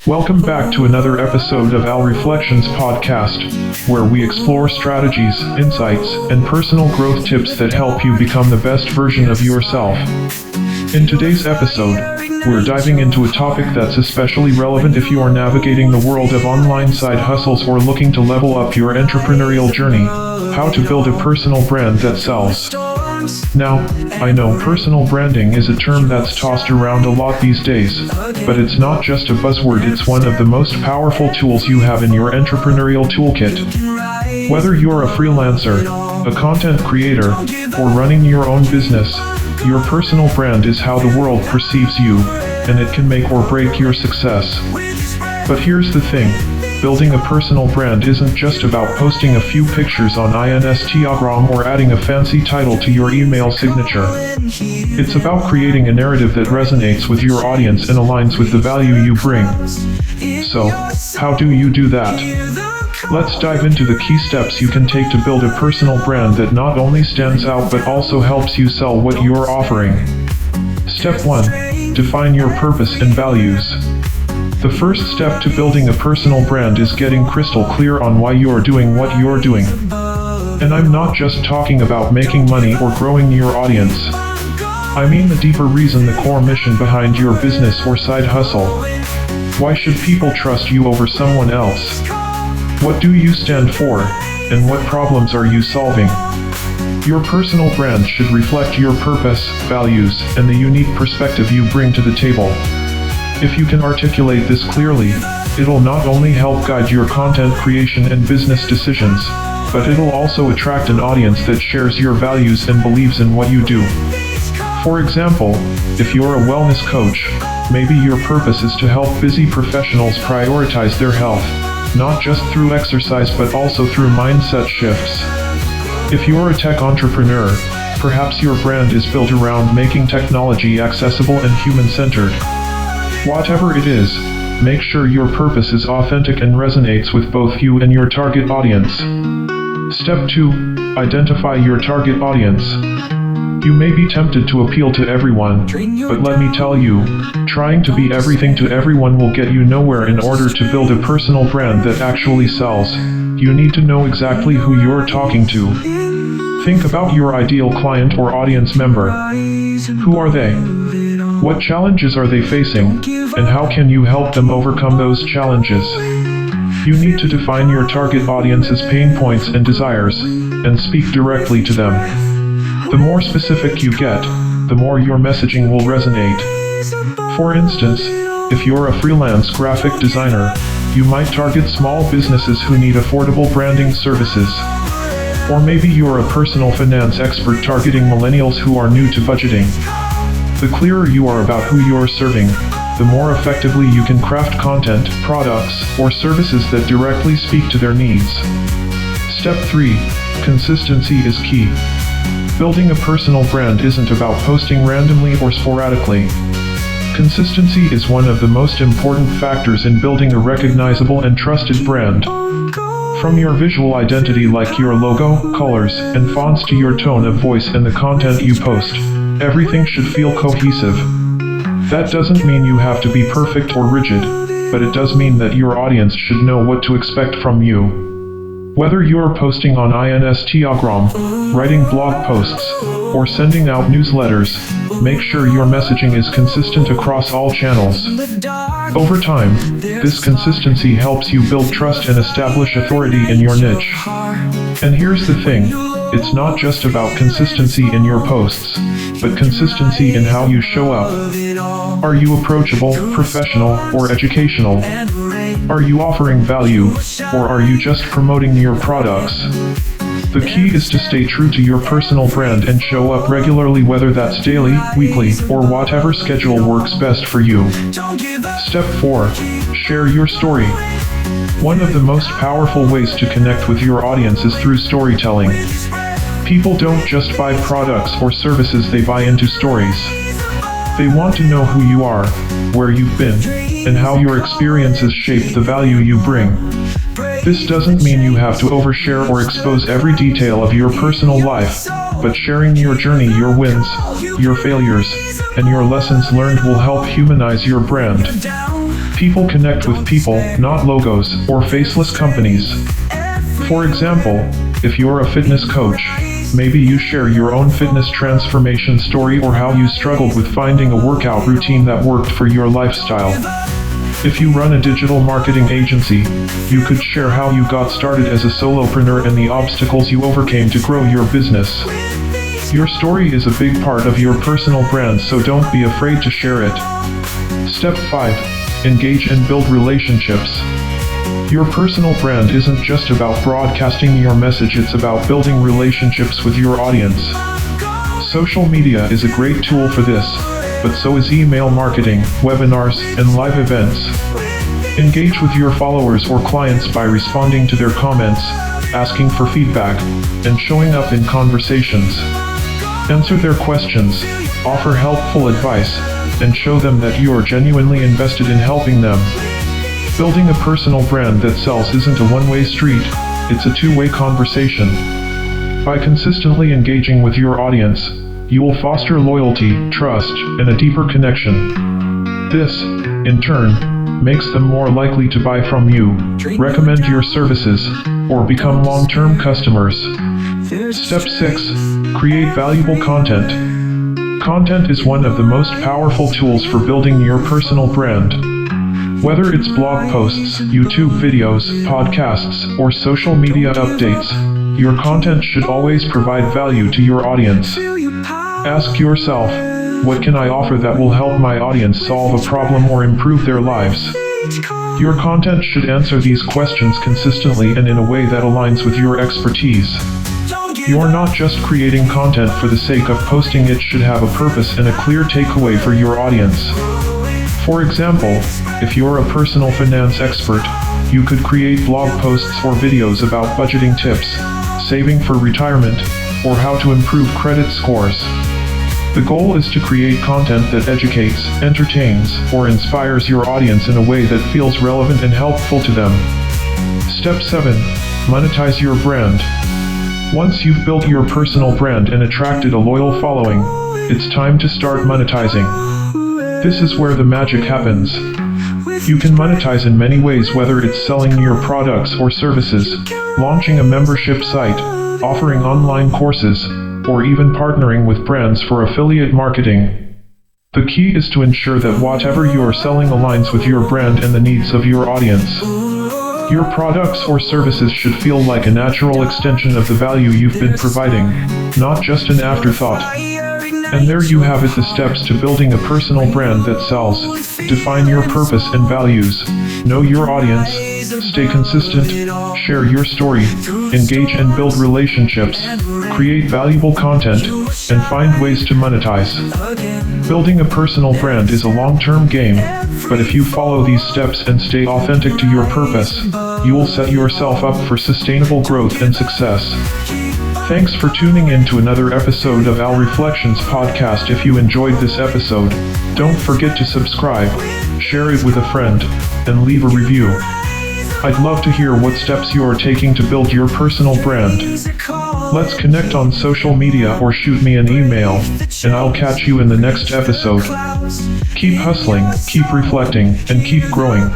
Welcome back to another episode of Alreflections Podcast, where we explore strategies, insights, and personal growth tips that help you become the best version of yourself. In today's episode, we're diving into a topic that's especially relevant if you are navigating the world of online side hustles or looking to level up your entrepreneurial journey: how to build a personal brand that sells. Now, I know personal branding is a term that's tossed around a lot these days, but it's not just a buzzword, it's one of the most powerful tools you have in your entrepreneurial toolkit. Whether you're a freelancer, a content creator, or running your own business, your personal brand is how the world perceives you, and it can make or break your success. But here's the thing. Building a personal brand isn't just about posting a few pictures on Instagram or adding a fancy title to your email signature. It's about creating a narrative that resonates with your audience and aligns with the value you bring. So, how do you do that? Let's dive into the key steps you can take to build a personal brand that not only stands out but also helps you sell what you're offering. Step 1. Define your purpose and values. The first step to building a personal brand is getting crystal clear on why you're doing what you're doing. And I'm not just talking about making money or growing your audience. I mean the deeper reason, the core mission behind your business or side hustle. Why should people trust you over someone else? What do you stand for, and what problems are you solving? Your personal brand should reflect your purpose, values, and the unique perspective you bring to the table. If you can articulate this clearly, it'll not only help guide your content creation and business decisions, but it'll also attract an audience that shares your values and believes in what you do. For example, if you're a wellness coach, maybe your purpose is to help busy professionals prioritize their health, not just through exercise but also through mindset shifts. If you're a tech entrepreneur, perhaps your brand is built around making technology accessible and human-centered. Whatever it is, make sure your purpose is authentic and resonates with both you and your target audience. Step 2. Identify your target audience. You may be tempted to appeal to everyone, but let me tell you, trying to be everything to everyone will get you nowhere. In order to build a personal brand that actually sells, you need to know exactly who you're talking to. Think about your ideal client or audience member. Who are they? What challenges are they facing, and how can you help them overcome those challenges? You need to define your target audience's pain points and desires, and speak directly to them. The more specific you get, the more your messaging will resonate. For instance, if you're a freelance graphic designer, you might target small businesses who need affordable branding services. Or maybe you're a personal finance expert targeting millennials who are new to budgeting. The clearer you are about who you're serving, the more effectively you can craft content, products, or services that directly speak to their needs. Step 3. Consistency is key. Building a personal brand isn't about posting randomly or sporadically. Consistency is one of the most important factors in building a recognizable and trusted brand. From your visual identity like your logo, colors, and fonts to your tone of voice and the content you post, everything should feel cohesive. That doesn't mean you have to be perfect or rigid, but it does mean that your audience should know what to expect from you. Whether you're posting on Instagram, writing blog posts, or sending out newsletters, make sure your messaging is consistent across all channels. Over time, this consistency helps you build trust and establish authority in your niche. And here's the thing, it's not just about consistency in your posts, but consistency in how you show up. Are you approachable, professional, or educational? Are you offering value, or are you just promoting your products? The key is to stay true to your personal brand and show up regularly, whether that's daily, weekly, or whatever schedule works best for you. Step 4. Share your story. One of the most powerful ways to connect with your audience is through storytelling. People don't just buy products or services, they buy into stories. They want to know who you are, where you've been, and how your experiences shape the value you bring. This doesn't mean you have to overshare or expose every detail of your personal life, but sharing your journey, your wins, your failures, and your lessons learned will help humanize your brand. People connect with people, not logos or faceless companies. For example, if you're a fitness coach, maybe you share your own fitness transformation story or how you struggled with finding a workout routine that worked for your lifestyle. If you run a digital marketing agency, you could share how you got started as a solopreneur and the obstacles you overcame to grow your business. Your story is a big part of your personal brand, so don't be afraid to share it. Step 5. Engage and build relationships. Your personal brand isn't just about broadcasting your message, it's about building relationships with your audience. Social media is a great tool for this, but so is email marketing, webinars, and live events. Engage with your followers or clients by responding to their comments, asking for feedback, and showing up in conversations. Answer their questions, offer helpful advice, and show them that you are genuinely invested in helping them. Building a personal brand that sells isn't a one-way street, it's a two-way conversation. By consistently engaging with your audience, you will foster loyalty, trust, and a deeper connection. This, in turn, makes them more likely to buy from you, recommend your services, or become long-term customers. Step 6. Create valuable content. Content is one of the most powerful tools for building your personal brand. Whether it's blog posts, YouTube videos, podcasts, or social media updates, your content should always provide value to your audience. Ask yourself, what can I offer that will help my audience solve a problem or improve their lives? Your content should answer these questions consistently and in a way that aligns with your expertise. You're not just creating content for the sake of posting, it should have a purpose and a clear takeaway for your audience. For example, if you're a personal finance expert, you could create blog posts or videos about budgeting tips, saving for retirement, or how to improve credit scores. The goal is to create content that educates, entertains, or inspires your audience in a way that feels relevant and helpful to them. Step 7. Monetize your brand. Once you've built your personal brand and attracted a loyal following, it's time to start monetizing. This is where the magic happens. You can monetize in many ways, whether it's selling your products or services, launching a membership site, offering online courses, or even partnering with brands for affiliate marketing. The key is to ensure that whatever you're selling aligns with your brand and the needs of your audience. Your products or services should feel like a natural extension of the value you've been providing, not just an afterthought. And there you have it, the steps to building a personal brand that sells. Define your purpose and values, know your audience, stay consistent, share your story, engage and build relationships, create valuable content, and find ways to monetize. Building a personal brand is a long-term game, but if you follow these steps and stay authentic to your purpose, you will set yourself up for sustainable growth and success. Thanks for tuning in to another episode of Alreflections Podcast. If you enjoyed this episode, don't forget to subscribe, share it with a friend, and leave a review. I'd love to hear what steps you are taking to build your personal brand. Let's connect on social media or shoot me an email, and I'll catch you in the next episode. Keep hustling, keep reflecting, and keep growing.